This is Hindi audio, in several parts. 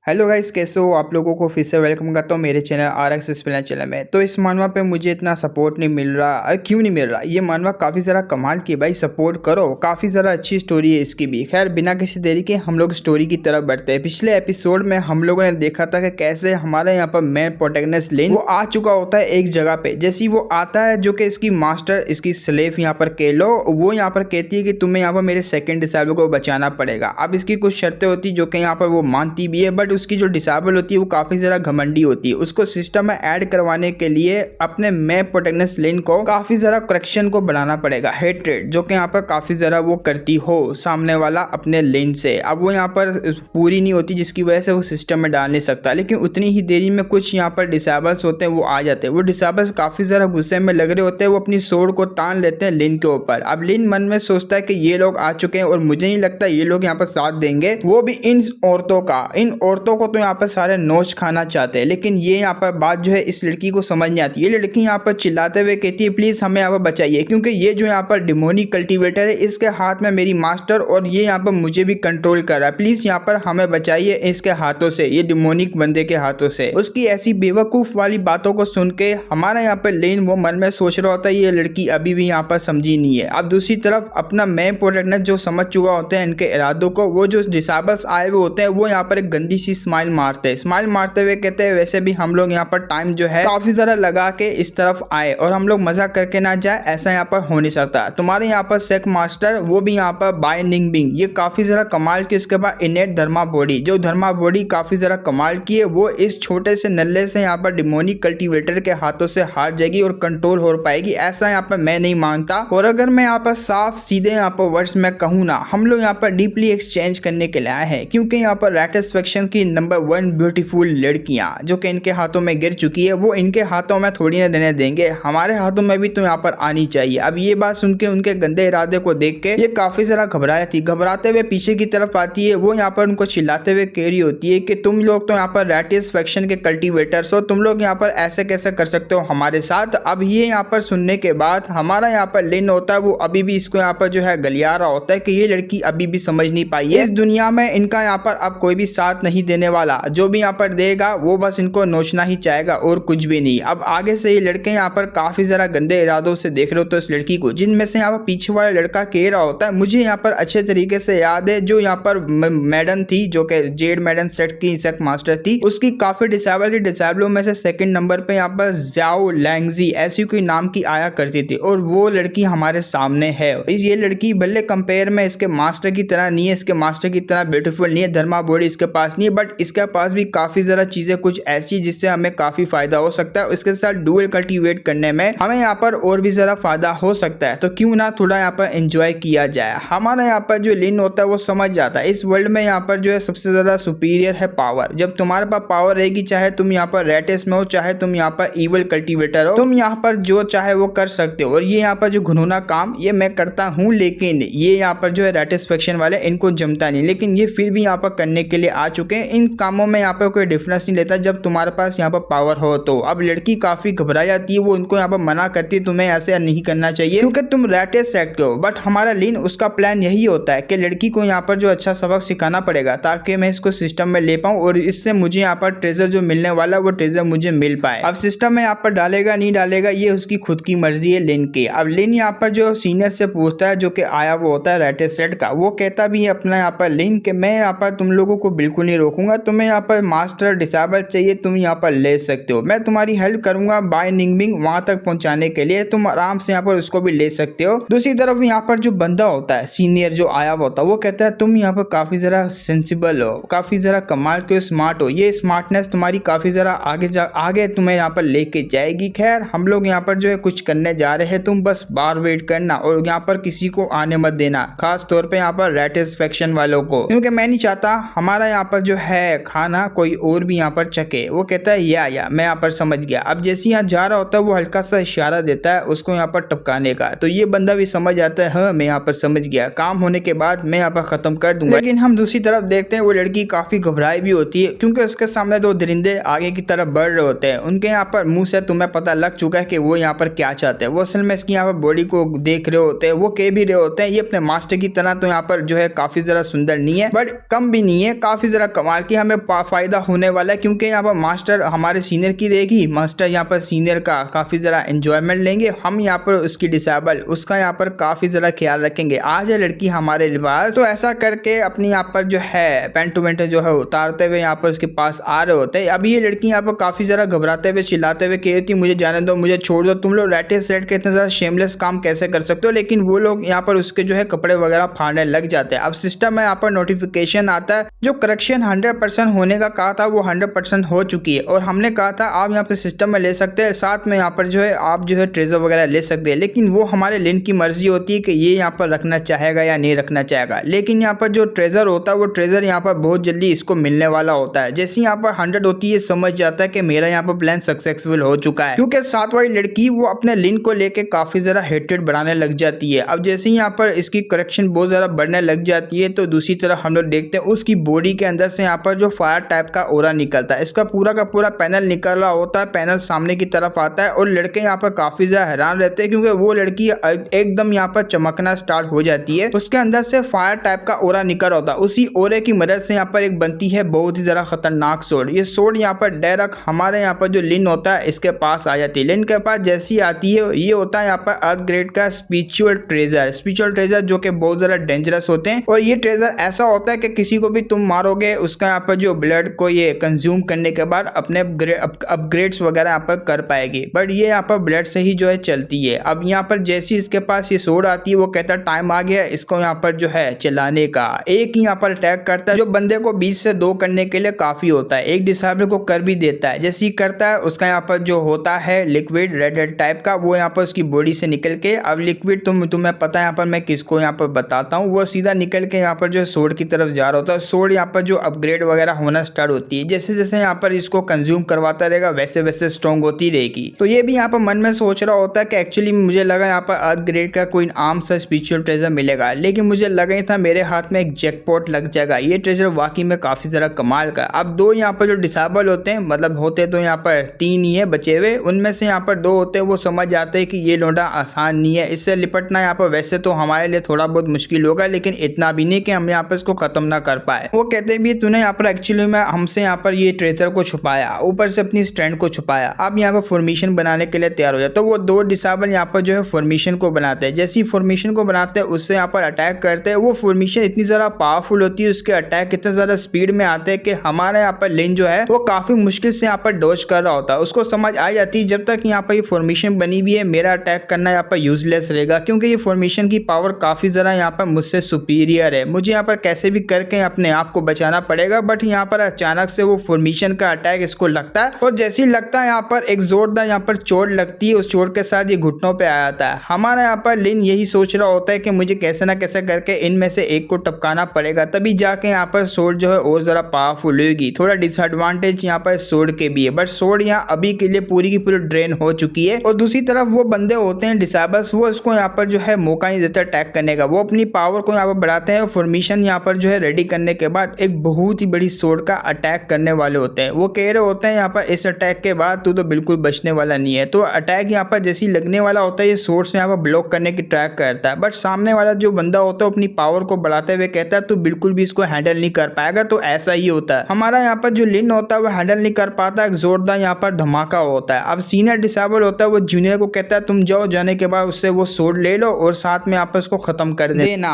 हेलो गाइस, कैसे हो आप लोगों को फिर से वेलकम करता हूँ मेरे चैनल RX एक्सप्लेनर चैनल में। तो इस मानवा पे मुझे इतना सपोर्ट नहीं मिल रहा। क्यों नहीं मिल रहा? ये मानवा काफ़ी ज़्यादा कमाल की है भाई, सपोर्ट करो। काफ़ी ज़्यादा अच्छी स्टोरी है इसकी भी। खैर बिना किसी देरी के हम लोग स्टोरी की तरफ बढ़ते हैं। पिछले एपिसोड में हम लोगों ने देखा था कि कैसे हमारे यहाँ पर मेन प्रोटैगनिस्ट लिन वो आ चुका होता है एक जगह पे। जैसे ही वो आता है, जो कि इसकी मास्टर, इसकी स्लेव यहाँ पर केलो, वो यहाँ पर कहती है कि तुम्हें यहाँ पर मेरे सेकंड डिसेबल को बचाना पड़ेगा। अब इसकी कुछ शर्तें होती जो कि यहाँ पर वो मानती भी है, बट उसकी जो डिसेबल होती है वो काफी ज्यादा घमंडी होती है। उसको सिस्टम में ऐड करवाने के लिए अपने मैप प्रोटैगनिस्ट लिन को काफी ज्यादा करेक्शन को बढ़ाना पड़ेगा, हेट्रेड, जो कि यहाँ पर काफी ज्यादा वो करती हो सामने वाला अपने लिन से। अब वो यहाँ पर पूरी नहीं होती, जिसकी वजह से वो सिस्टम में डाल नहीं सकता। लेकिन उतनी ही देरी में कुछ यहाँ पर डिसेबल्स होते हैं, वो आ जाते हैं। वो डिसेबल्स काफी ज्यादा गुस्से में लग रहे होते हैं, वो अपनी सोर्ड को तान लेते हैं लिन के ऊपर। अब लिन मन में सोचता है कि ये लोग आ चुके हैं और मुझे नहीं लगता ये लोग यहाँ पर साथ देंगे, वो भी इन औरतों का। इन औरतों को तो यहाँ पर सारे नोच खाना चाहते हैं। लेकिन ये यहाँ पर बात जो है इस लड़की को समझ नहीं आती। ये लड़की यहाँ पर चिल्लाते हुए कहती है प्लीज हमें यहाँ पर बचाइए, क्योंकि ये जो यहाँ पर डिमोनिक कल्टीवेटर है, इसके हाथ में मेरी मास्टर, और ये यहाँ पर मुझे भी कंट्रोल कर रहा है। प्लीज यहाँ पर हमें बचाइए इसके हाथों से, ये डिमोनिक बंदे के हाथों से। उसकी ऐसी बेवकूफ वाली बातों को सुन के हमारा यहाँ पर लेन वो मन में सोच रहा होता है ये लड़की अभी भी यहाँ पर समझी नहीं है। अब दूसरी तरफ अपना मेन प्रोटैगनिस्ट जो समझ चुका होता है इनके इरादों को, वो जो डिसेबल्स आए हुए होते हैं वो यहाँ पर एक गंदी सी स्माइल मारते हैं। स्माइल मारते हुए कहते हैं वैसे भी हम लोग यहाँ पर टाइम जो है काफी ज्यादा लगा के इस तरफ आए, और हम लोग मजा करके ना जाए, ऐसा यहाँ पर हो नहीं सकता। तुम्हारे यहाँ पर सेक मास्टर, वो भी यहाँ पर बाय निंगबिंग, ये काफी ज्यादा कमाल की। उसके बाद इनेट धर्मा बॉडी, जो धर्मा बॉडी काफी ज्यादा कमाल की है, वो इस छोटे से नल्ले से यहाँ पर डिमोनिक कल्टीवेटर के हाथों से हार जाएगी और कंट्रोल हो पाएगी, ऐसा यहाँ पर मैं नहीं मानता। और अगर मैं यहाँ पर साफ सीधे यहाँ पर वर्ड्स में कहूँ ना, हम लोग यहाँ पर डीपली एक्सचेंज करने के लिए आए हैं, क्योंकि यहाँ पर रैटिस्फैक्शन की नंबर 1 ब्यूटीफुल लड़कियां जो कि इनके हाथों में गिर चुकी है, वो इनके हाथों में थोड़ी ना देने देंगे, हमारे हाथों में भी तो यहाँ पर आनी चाहिए। अब ये बात सुन के उनके गंदे इरादे को देख के ये काफी ज्यादा घबराई थी। घबराते हुए पीछे की तरफ आती है, वो यहाँ पर उनको चिल्लाते हुए कह रही होती है कि तुम लोग तो यहाँ पर रैटिस्फैक्शन के कल्टीवेटर्स हो, तुम लोग यहाँ पर ऐसे कैसे कर सकते हो हमारे साथ। अब ये यहाँ पर सुनने के बाद हमारा यहाँ पर लिन होता है, वो अभी भी इसको यहाँ पर जो है गलिया रहा होता है कि ये लड़की अभी भी समझ नहीं पाई है, इस दुनिया में इनका यहाँ पर अब कोई भी साथ नहीं देने वाला, जो भी यहाँ पर देगा वो बस इनको नोचना ही चाहेगा और कुछ भी नहीं। अब आगे से ये लड़के यहाँ पर काफी ज्यादा गंदे इरादों से देख रहे होते हैं इस लड़की को, जिनमें से यहाँ पर पीछे वाला लड़का कह रहा होता है, मुझे यहाँ पर अच्छे तरीके से याद है जो यहाँ पर मैडम थी, जो कि जेड मैडम सेट की सेक मास्टर थी, उसकी काफी डिसेबल थी। डिसेबलों में से सेकंड नंबर पे यहाँ पर जाओ लैंगजी ऐसी कोई नाम की आया करती थी, और वो लड़की हमारे सामने है। ये लड़की भले कंपेयर में इसके मास्टर की तरह नहीं है, इसके मास्टर की तरह ब्यूटीफुल नहीं है, धर्मा बॉडी इसके पास नहीं है, बट इसके पास भी काफी ज्यादा चीजें कुछ ऐसी जिससे हमें काफी फायदा हो सकता है। इसके साथ डुअल कल्टीवेट करने में हमें यहाँ पर और भी ज्यादा फायदा हो सकता है, तो क्यों ना थोड़ा यहाँ पर एंजॉय किया जाए। हमारा यहाँ पर जो लिन होता है वो समझ जाता है इस वर्ल्ड में यहाँ पर जो है सबसे ज्यादा सुपीरियर है पावर। जब तुम्हारे पास पावर रहेगी, चाहे तुम यहाँ पर रेटिस में हो, चाहे तुम यहाँ पर इवल कल्टीवेटर हो, तुम यहाँ पर जो चाहे वो कर सकते हो। और ये यहाँ पर जो घुनौना काम ये मैं करता हूँ, लेकिन ये यहाँ पर जो है रैटिस्फैक्शन वाले इनको जमता नहीं, लेकिन ये फिर भी यहाँ पर करने के लिए आ चुके हैं। इन कामों में यहाँ पर कोई डिफरेंस नहीं लेता जब तुम्हारे पास यहाँ पर पावर हो तो। अब लड़की काफी घबरा जाती है, वो उनको यहाँ पर मना करती है तुम्हें ऐसे नहीं करना चाहिए क्योंकि तुम रैटिस सेट के हो। बट हमारा लिन, उसका प्लान यही होता है कि लड़की को यहाँ पर जो अच्छा सबक सिखाना पड़ेगा ताकि मैं इसको सिस्टम में ले पाऊँ, और इससे मुझे यहाँ पर ट्रेजर जो मिलने वाला है वो ट्रेजर मुझे मिल पाए। अब सिस्टम में यहाँ पर डालेगा नहीं डालेगा ये उसकी खुद की मर्जी है लिन की। अब लिन यहाँ पर जो सीनियर से पूछता है, जो कि आया वो होता है रैटिस सेट का, वो कहता भी है अपना यहाँ पर लिन कि मैं यहाँ पर तुम लोगों को बिल्कुल नहीं रोकूंगा, तुम्हें यहाँ पर मास्टर डिसेबल चाहिए तुम यहाँ पर ले सकते हो, मैं तुम्हारी हेल्प करूंगा बाय निंगबिंग वहां तक पहुंचाने के लिए, तुम आराम से यहाँ पर उसको भी ले सकते हो। दूसरी तरफ यहाँ पर जो बंदा होता है सीनियर जो आया हुआ होता है, वो कहता है तुम यहाँ पर काफी जरा सेंसिबल हो, काफी जरा कमाल के स्मार्ट हो, ये स्मार्टनेस तुम्हारी काफी जरा आगे तुम्हें यहाँ पर लेके जाएगी। खैर हम लोग यहाँ पर जो है कुछ करने जा रहे हैं, तुम बस बाहर वेट करना और यहाँ पर किसी को आने मत देना, खास तौर पे यहाँ पर रैटिस्फैक्शन वालों को, क्योंकि मैं नहीं चाहता हमारा यहाँ पर जो है खाना कोई और भी यहाँ पर चखे। वो कहता है या मैं यहाँ पर समझ गया। अब जैसे यहाँ जा रहा होता है वो हल्का सा इशारा देता है उसको यहाँ पर टपकाने का, तो ये बंदा भी समझ आता है हाँ मैं यहाँ पर समझ गया, काम होने के बाद मैं यहाँ पर खत्म कर दूंगा। लेकिन हम दूसरी तरफ देखते हैं वो लड़की काफी घबराई भी होती है, क्योंकि उसके सामने दो दरिंदे आगे की तरफ बढ़ रहे होते हैं। उनके यहाँ पर मुंह से तुम्हें पता लग चुका है कि वो यहाँ पर क्या चाहते हैं। वो असल में इसकी यहाँ पर बॉडी को देख रहे होते हैं, वो कह भी रहे होते हैं ये अपने मास्टर की तरह तो यहाँ पर जो है काफी जरा सुंदर नहीं है, बट कम भी नहीं है, काफी जरा कमाल कमाल की हमें फायदा होने वाला है, क्योंकि यहाँ पर मास्टर हमारे सीनियर की रहेगी। मास्टर यहाँ पर सीनियर का काफी जरा एंजॉयमेंट लेंगे, हम यहाँ पर उसकी डिसेबल उसका यहाँ पर काफी जरा ख्याल रखेंगे। आज है लड़की हमारे लिबास, तो ऐसा करके अपनी यहाँ पर जो है पेंट टू पेंट जो है उतारते हुए यहाँ पर उसके पास आ रहे होते हैं। अभी ये लड़की यहाँ पर काफी जरा घबराते हुए चिल्लाते हुए कह रही थी मुझे जाने दो, मुझे छोड़ दो, तुम लोग रेटे सेट के इतने ज्यादा शेमलेस काम कैसे कर सकते हो। लेकिन वो लोग यहाँ पर उसके जो है कपड़े वगैरह फाड़ने लग जाते हैं। अब सिस्टम में यहाँ पर नोटिफिकेशन आता है, जो करेक्शन 100% होने का कहा था वो 100% हो चुकी है, और हमने कहा था आप यहाँ पे सिस्टम में ले सकते हैं, साथ में यहाँ पर जो है आप जो है ट्रेजर वगैरह ले सकते हैं। लेकिन वो हमारे लिन की मर्जी होती है कि ये यहाँ पर रखना चाहेगा या नहीं रखना चाहेगा। लेकिन यहाँ पर जो ट्रेजर होता है वो ट्रेजर यहाँ पर बहुत जल्दी इसको मिलने वाला होता है। जैसे यहाँ पर 100 होती है, समझ जाता है कि मेरा यहाँ पर प्लान सक्सेसफुल हो चुका है, क्योंकि साथ वाली लड़की वो अपने लिन को लेके काफी जरा हेटेड बढ़ाने लग जाती है। अब जैसे ही यहाँ पर इसकी करेक्शन बहुत ज्यादा बढ़ने लग जाती है, तो दूसरी तरफ हम लोग देखते हैं उसकी बॉडी के अंदर से यहाँ पर जो फायर टाइप का ओरा निकलता है। इसका पूरा का पूरा पैनल निकल रहा होता है, पैनल सामने की तरफ आता है, और लड़के यहाँ पर काफी ज्यादा हैरान रहते हैं, क्योंकि वो लड़की एकदम यहाँ पर चमकना स्टार्ट हो जाती है। उसके अंदर से फायर टाइप का ओरा निकल होता है। उसी ओरे की मदद से यहाँ पर एक बनती है बहुत ही ज्यादा खतरनाक सोड। ये सोड यहाँ पर डायरेक्ट हमारे यहाँ पर जो लिन होता है इसके पास आ जाती है। लिन के पास जैसी आती है, ये होता है यहाँ पर अर्थ ग्रेड का स्पिरिचुअल ट्रेजर, जो कि बहुत ज्यादा डेंजरस होते हैं। और ये ट्रेजर ऐसा होता है कि किसी को भी तुम मारोगे उसका यहाँ पर जो ब्लड को ये कंज्यूम करने के बाद अपने अपग्रेड्स वगैरह यहाँ पर कर पाएगी, बट ये यहाँ पर ब्लड से ही जो है चलती है। अब यहाँ पर जैसी इसके पास ये सोड आती है, वो कहता है टाइम आ गया इसको यहाँ पर जो है चलाने का। एक ही यहाँ पर अटैक करता है जो बंदे को 20 से 2 करने के लिए काफी होता है। एक डिसेबल को कर भी देता है। जैसे ही करता है उसका यहाँ पर जो होता है लिक्विड रेड टाइप का, वो यहाँ पर उसकी बॉडी से निकल के, अब लिक्विड तुम्हें पता है यहाँ पर मैं किसको यहाँ पर बताता हूँ, वो सीधा निकल के यहाँ पर जो सोड की तरफ जा रहा होता है। सोड यहाँ पर जो अपग्रेड वगैरह होना स्टार्ट होती है, जैसे जैसे यहाँ पर इसको कंज्यूम करवाता रहेगा वैसे वैसे स्ट्रॉन्ग होती रहेगी। तो ये भी यहाँ पर मन में सोच रहा होता है कि एक्चुअली मुझे लगा यहाँ पर अर्थ ग्रेड का कोई आम सा स्पिरिचुअल ट्रेजर मिलेगा, लेकिन मुझे लगा ही था मेरे हाथ में एक जैकपॉट लग जाएगा। ये ट्रेजर वाकई में काफी जरा कमाल का। अब 2 यहाँ पर जो डिसेबल होते हैं, मतलब होते तो यहाँ पर 3 ही है बचे हुए, उनमें से यहाँ पर 2 होते हैं वो समझ जाते हैं कि ये लोडा आसान नहीं है, इससे लिपटना यहाँ पर वैसे तो हमारे लिए थोड़ा बहुत मुश्किल होगा, लेकिन इतना भी नहीं कि हम यहाँ पर इसको खत्म ना कर पाए। वो कहते भी तूने यहाँ पर एक्चुअली में हमसे यहाँ पर ये ट्रेजर को छुपाया, ऊपर से अपनी स्ट्रेंथ को छुपाया, अब यहाँ पर फॉर्मेशन बनाने के लिए तैयार हो जाए। तो वो 2 डिसेबल यहाँ पर जो है फॉर्मेशन को बनाते हैं। जैसे ही फॉर्मेशन को बनाते हैं उससे यहाँ पर अटैक करते हैं। वो फॉर्मेशन इतनी ज्यादा पावरफुल होती है, उसके अटैक इतने ज्यादा स्पीड में आते हैं कि हमारे यहाँ पर लिन जो है वो काफी मुश्किल से यहाँ पर डॉज कर रहा होता है। उसको समझ आ जाती है जब तक यहाँ पर ये फॉर्मेशन बनी हुई है मेरा अटैक करना यहाँ पर यूजलेस रहेगा, क्योंकि ये फॉर्मेशन की पावर काफी ज्यादा यहाँ पर मुझसे सुपीरियर है। मुझे यहाँ पर कैसे भी करके अपने आप को बचाना पड़ेगा। बट यहाँ पर अचानक से वो फॉर्मेशन का अटैक इसको लगता है, और जैसे ही लगता है यहाँ पर एक जोरदार यहाँ पर चोट लगती है। उस चोट के साथ ये घुटनों पे आ जाता है। हमारा यहाँ पर लिन यही सोच रहा होता है कि मुझे कैसे ना कैसे करके इनमें से एक को टपकाना पड़ेगा, तभी जाके यहाँ पर सोड जो है और जरा पावरफुल होगी। थोड़ा डिसएडवांटेज यहाँ पर सोड के भी है, बट सोड यहाँ अभी के लिए पूरी की पूरी ड्रेन हो चुकी है। और दूसरी तरफ वो बंदे होते हैं डिसेबल्स, वो इसको यहाँ पर जो है मौका नहीं देते अटैक करने का। वो अपनी पावर को यहाँ पर बढ़ाते हैं। फॉर्मेशन यहाँ पर जो है रेडी करने के बाद एक बहुत ही बड़ी सोड का अटैक करने वाले होते हैं। वो कह रहे होते हैं यहाँ पर इस अटैक के बाद तू तो बिल्कुल बचने वाला नहीं है। तो अटैक यहाँ पर जैसी लगने वाला होता है, ये सोड से यहाँ पर ब्लॉक करने की ट्राई करता है, बट सामने वाला जो बंदा होता है अपनी पावर को बढ़ाते हुए कहता है तू बिल्कुल भी इसको हैंडल नहीं कर पाएगा। तो ऐसा ही होता है, हमारा यहाँ पर जो लिन होता है वो हैंडल नहीं कर पाता, एक जोरदार यहाँ पर धमाका होता है। अब सीनियर डिसेबल होता है, वो जूनियर को कहता है तुम जाओ, जाने के बाद उससे वो सोड ले लो और साथ में आपस को खत्म कर देना।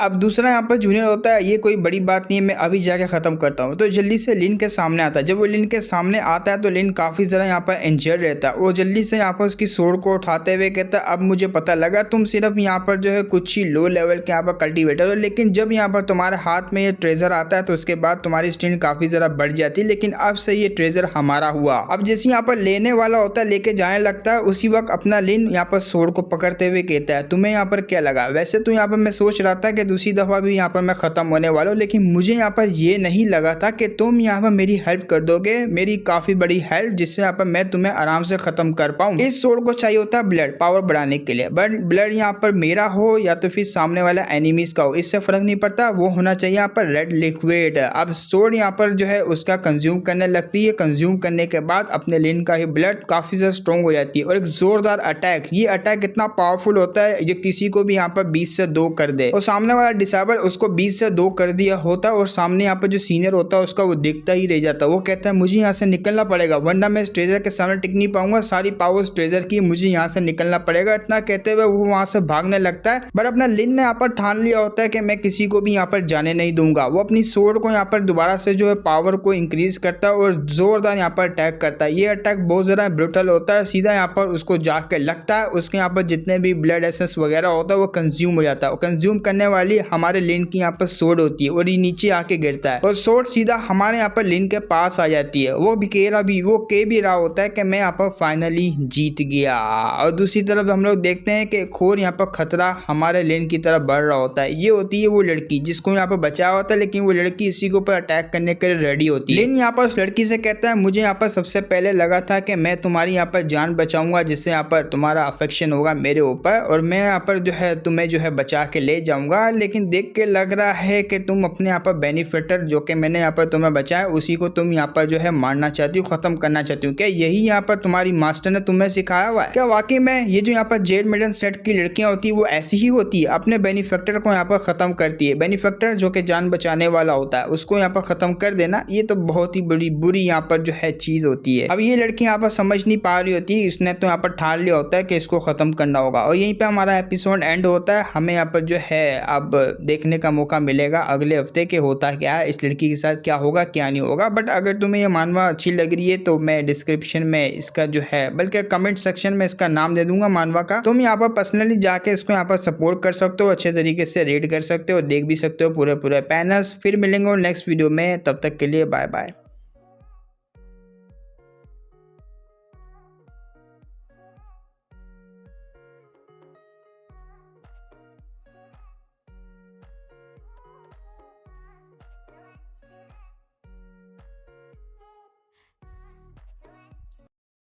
अब दूसरा यहाँ पर जूनियर होता है, ये कोई बड़ी बात नहीं है, मैं अभी जाके खत्म करता हूँ। तो जल्दी से लिन के सामने आता है। जब वो लिन के सामने आता है तो लिन काफी जरा यहाँ पर इंजर्ड रहता है। वो जल्दी से यहाँ पर उसकी सोड को उठाते हुए कहता है अब मुझे पता लगा तुम सिर्फ यहाँ पर जो है कुछ ही लो लेवल के यहाँ पर कल्टीवेटर हो, लेकिन जब यहाँ पर तुम्हारे हाथ में ये ट्रेजर आता है तो उसके बाद तुम्हारी स्ट्रेंथ काफी जरा बढ़ जाती है, लेकिन अब से ये ट्रेजर हमारा हुआ। अब जैसे यहाँ पर लेने वाला होता है, लेके जाने लगता है, उसी वक्त अपना लिन यहाँ पर सोड को पकड़ते हुए कहता है तुम्हें यहाँ पर क्या लगा? वैसे तो यहाँ पर मैं सोच रहा था कि दूसरी दफा भी यहाँ पर मैं खत्म होने वाला हूँ, लेकिन मुझे यहाँ पर ये नहीं लगा था कि तुम यहाँ पर मेरी हेल्प कर दोगे, मेरी काफी बड़ी हेल्प, जिससे यहाँ पर मैं तुम्हें आराम से खत्म कर पाऊँ। इस सोड को चाहिए होता है ब्लड पावर बढ़ाने के लिए, बट ब्लड यहाँ पर मेरा हो या तो फिर सामने वाला एनिमीज का हो, इससे फर्क नहीं पड़ता, वो होना चाहिए यहाँ पर रेड लिक्विड। अब सोड यहाँ पर जो है उसका कंज्यूम करने लगती है। कंज्यूम करने के बाद अपने लिन का ही ब्लड काफी ज्यादा स्ट्रॉन्ग हो जाती है और एक जोरदार अटैक, ये अटैक इतना पावरफुल होता है जो किसी को भी यहाँ पर 20 से 2 कर दे। और सामने वाला डिसेबल उसको 20 से 2 कर दिया होता है, और सामने यहाँ पर जो सीनियर होता है उसका वो देखता ही रह जाता है। वो कहता है मुझे यहाँ से निकलना पड़ेगा वरना मैं इस ट्रेजर के सामने टिक नहीं पाऊंगा, सारी पावर ट्रेजर की, मुझे यहाँ से निकलना पड़ेगा। इतना कहते हुए वो वहां से भागने लगता है। बट अपना लिन ने यहाँ पर ठान लिया होता है कि मैं किसी को भी यहाँ पर जाने नहीं दूंगा। वो अपनी सोर्ड को यहाँ पर दोबारा से जो है पावर को इंक्रीज करता है और जोरदार यहाँ पर अटैक करता है। ये अटैक बहुत ज्यादा ब्रूटल होता है, सीधा यहाँ पर उसको जाके लगता है, उसके यहाँ पर जितने भी ब्लड एसेंस वगैरह होता है वो कंज्यूम हो जाता है। कंज्यूम करने वाली हमारे लिन की यहाँ पर सोर्ड होती है और ये नीचे आके गिरता है और सोर्ड सीधा हमारे यहाँ पर लिन के पास आ जाती है। वो भी कह भी रहा होता है कि मैं यहाँ पर फाइनली जीत गया। और दूसरी तरफ हम लोग देखते हैं कि खोर यहाँ पर खतरा हमारे लिन की तरफ बढ़ रहा होता है। ये होती है वो लड़की जिसको यहाँ पर बचाया होता है, लेकिन वो लड़की इसी के ऊपर अटैक करने के लिए रेडी होती है। लिन यहाँ पर उस लड़की से कहता है मुझे यहाँ पर सबसे पहले लगा था कि मैं तुम्हारी यहाँ पर जान बचाऊंगा, जिससे यहाँ पर तुम्हारा अफेक्शन होगा मेरे ऊपर और मैं यहाँ पर जो है तुम्हें जो है बचा के ले जाऊंगा, लेकिन देख के लग रहा है कि तुम अपने यहाँ पर बेनिफिटर जो कि मैंने यहाँ पर तुम्हें बचाया उसी को तुम यहाँ पर जो है मारना चाहती हो, खत्म करना चाहती हो। क्या यही यहाँ पर तुम्हारी मास्टर ने तुम्हें सिखाया हुआ है? क्या वाकई में ये जो यहाँ पर जेड मिडन सेट की लड़कियां होती है वो ऐसी ही होती है, अपने बेनिफिक्टर को यहाँ पर खत्म करती है। बेनिफिक्टर जो कि जान बचाने वाला होता है उसको यहाँ पर खत्म कर देना, ये तो बहुत ही बड़ी बुरी यहाँ पर जो है चीज होती है। अब ये लड़की यहाँ पर समझ नहीं पा रही होती, इसने तो यहाँ पर ठान लिया होता है कि इसको खत्म करना होगा और यहीं पे हमारा एपिसोड एंड होता है। हमें यहाँ पर जो है अब देखने का मौका मिलेगा अगले हफ्ते के होता क्या है, इस लड़की के साथ क्या होगा क्या नहीं होगा। बट अगर तुम्हें ये मानवा अच्छी लग रही है तो मैं डिस्क्रिप्शन में इसका जो है बल्कि कमेंट सेक्शन में इसका नाम दे दूंगा मानवा का। तुम यहाँ पर पर्सनली जाके इसको यहाँ पर सपोर्ट कर सकते हो, अच्छे तरीके से रेड कर सकते हो, देख भी सकते हो पूरे पैनल्स। फिर मिलेंगे नेक्स्ट वीडियो में, तब तक के लिए बाय बाय।